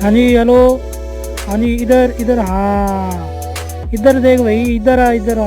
हाँ जी हेलो, हाँ जी इधर इधर, हाँ इधर देख भाई, इधर आ इधर आ,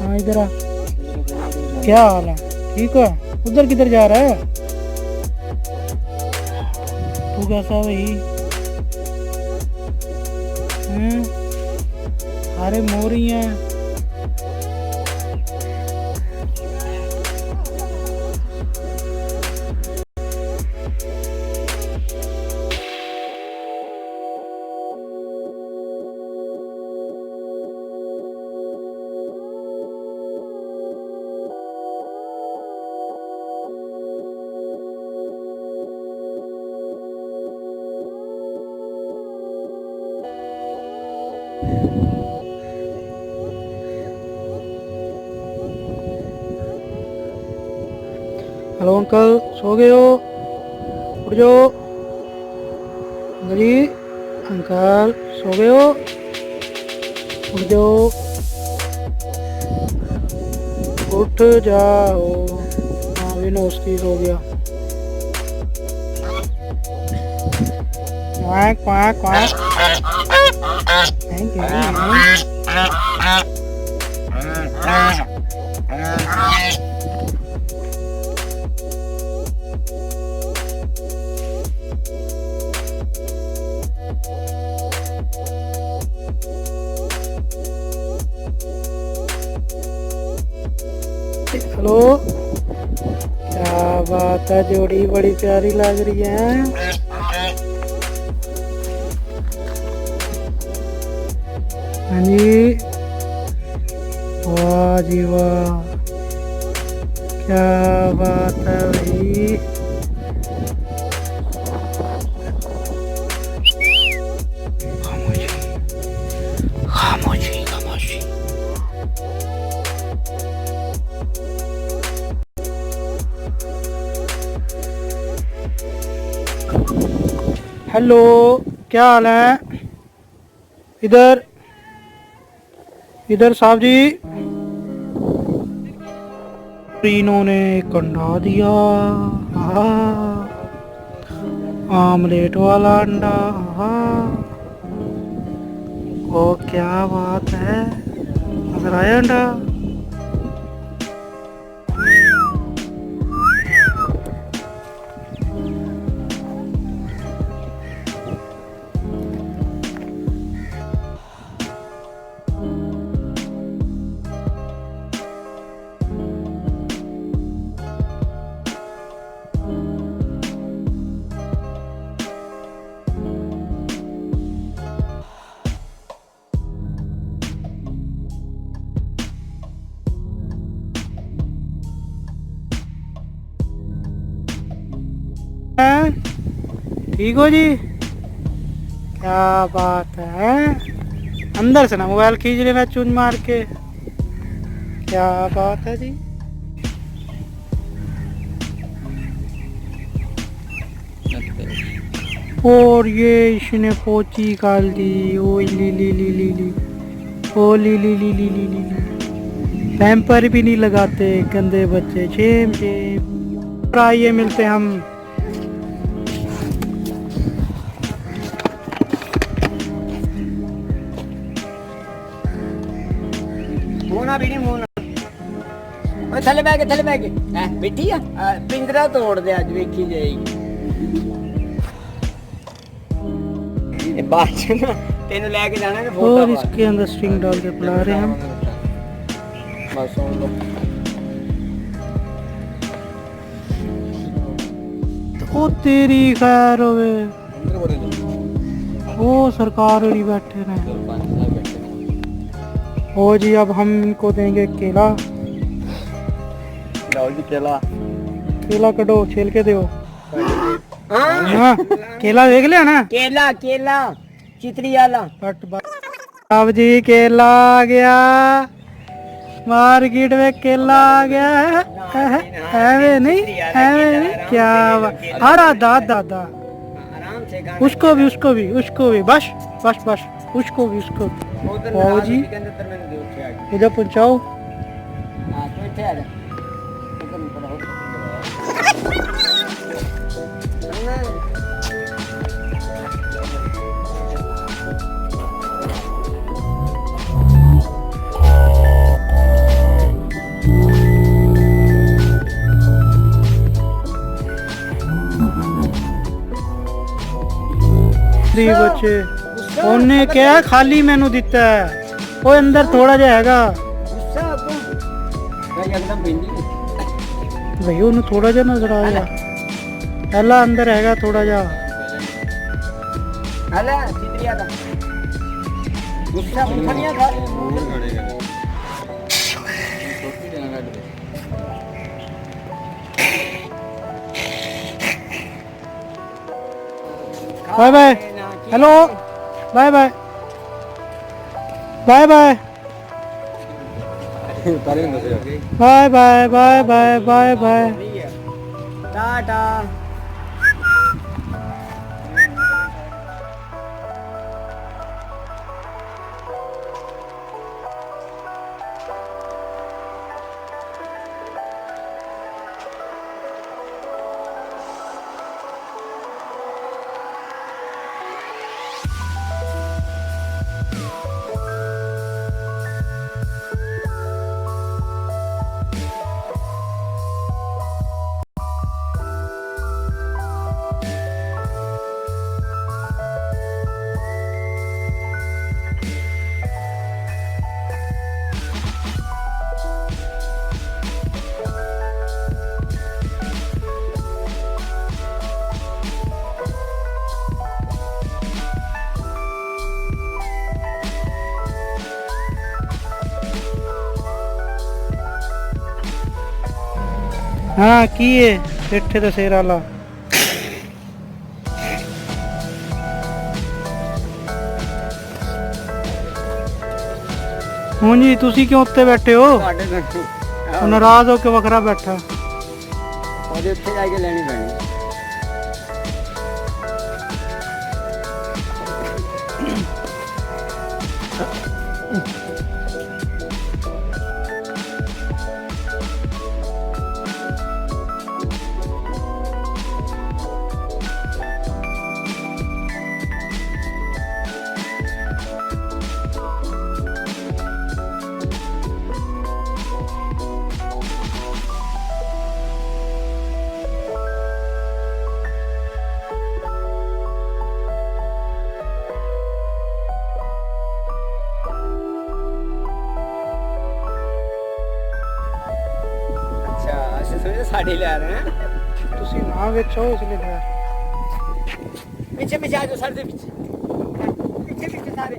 हाँ इधर आ। क्या हाल है, ठीक है? उधर किधर जा रहा है तू? कैसा भाई? अरे मोरी हैं। हेलो अंकल, सो गए हो? उठ जाओ। जी अंकल सो गए हो? उठ जाओ, उठ जाओ। हाँ भी नौस्ती सो गया। Quack quack quack. हेलो, क्या बात है, जोड़ी बड़ी प्यारी लग रही है। हाँ जी, वाह जी वाह, क्या बात है भाई। खामोशी खामोशी खामोशी। हेलो, क्या हाल है? इधर इधर साहब जी, इन्होंने कंडा दिया। आमलेट वाला अंडा। ओ क्या बात है, नजर आया अंडा? ठीक हो जी? क्या बात है, अंदर से ना मोबाइल खींच लेना चून मार के। क्या बात है जी। और ये इसने पोची काल दी। ओ ली ली ली ली ली, ओ ली ली ली ली ली ली ली। पैम्पर भी नहीं लगाते गंदे बच्चे। Shem Shem. आइए मिलते हम। भी नहीं मुंह थले बह के बैठी आ पिंजरा तोड़ दे अज वेखी जाएगी तेन लैके जाना है। और इसके अंदर स्ट्रिंग डाल के पिला रहे हैं हम। बस सुन लो। ओ तेरी खैर होवे, ओ सरकार ही बैठे ने। ओ जी अब हम इनको देंगे केला। ਲਓ ਜੀ ਕੇਲਾ केला कटो छील के दो। ਹਾਂ हाँ केला देख लिया ना। ਕੇਲਾ ਕੇਲਾ ਚਿਤਰੀ ਵਾਲਾ कट अब जी केला आ गया मार्केट में, केला आ गया है नहीं क्या आधा आधा आधा ਆਰਾਮ ਸੇ ਖਾਣਾ उसको भी बस बस बस उसको भी आओ जी ਕਹਿੰਦੇ ਤਰ ਮੈਨੂੰ ਦਿਓ ਉੱਥੇ ਆ ਕੇ इधर पहुंचाओ। ਹਾਂ ਤੂੰ ਇੱਥੇ ਆ ਜਾ ਉਧਰ ਨੂੰ ਪੜਾ ਹੋ बच्चे ਉਹਨੇ ਕਿਹਾ ਖਾਲੀ ਮੈਨੂੰ ਦਿੱਤਾ ਹੈ, ਉਹ ਅੰਦਰ ਥੋੜਾ ਜਿਹਾ ਹੈਗਾ ਗੁੱਸਾ ਆਪੋ ਭਾਈ ਇੱਕਦਮ ਪਿੰਦੀ ਭਈ ਉਹਨੂੰ ਥੋੜਾ ਜਿਹਾ ਨਜ਼ਰ ਆ ਗਿਆ ਪਹਿਲਾਂ ਅੰਦਰ ਹੈਗਾ ਥੋੜਾ ਜਿਹਾ। ਹਲਾ ਚਿਤਰੀਆ ਦਾ ਗੁੱਸਾ ਫੜੀਆਂ ਖਾ bye bye hello bye bye bye bye bye bye bye bye bye bye tata हाँ की है पेठे तो शेर वाला हूँ जी तुसी क्यों उत्ते बैठे हो ਤੁਹਾਡੇ ਨਾਲ नाराज हो के वखरा बैठा ਉਹਦੇ ਉੱਥੇ ਜਾ ਕੇ ਲੈਣੀ ਪੈਣੀ साड़ी ले रहे हैं तुसी ना बेचो इसलिए मैं पीछे पीछे आ जाओ सर से पीछे पीछे पीछे सारे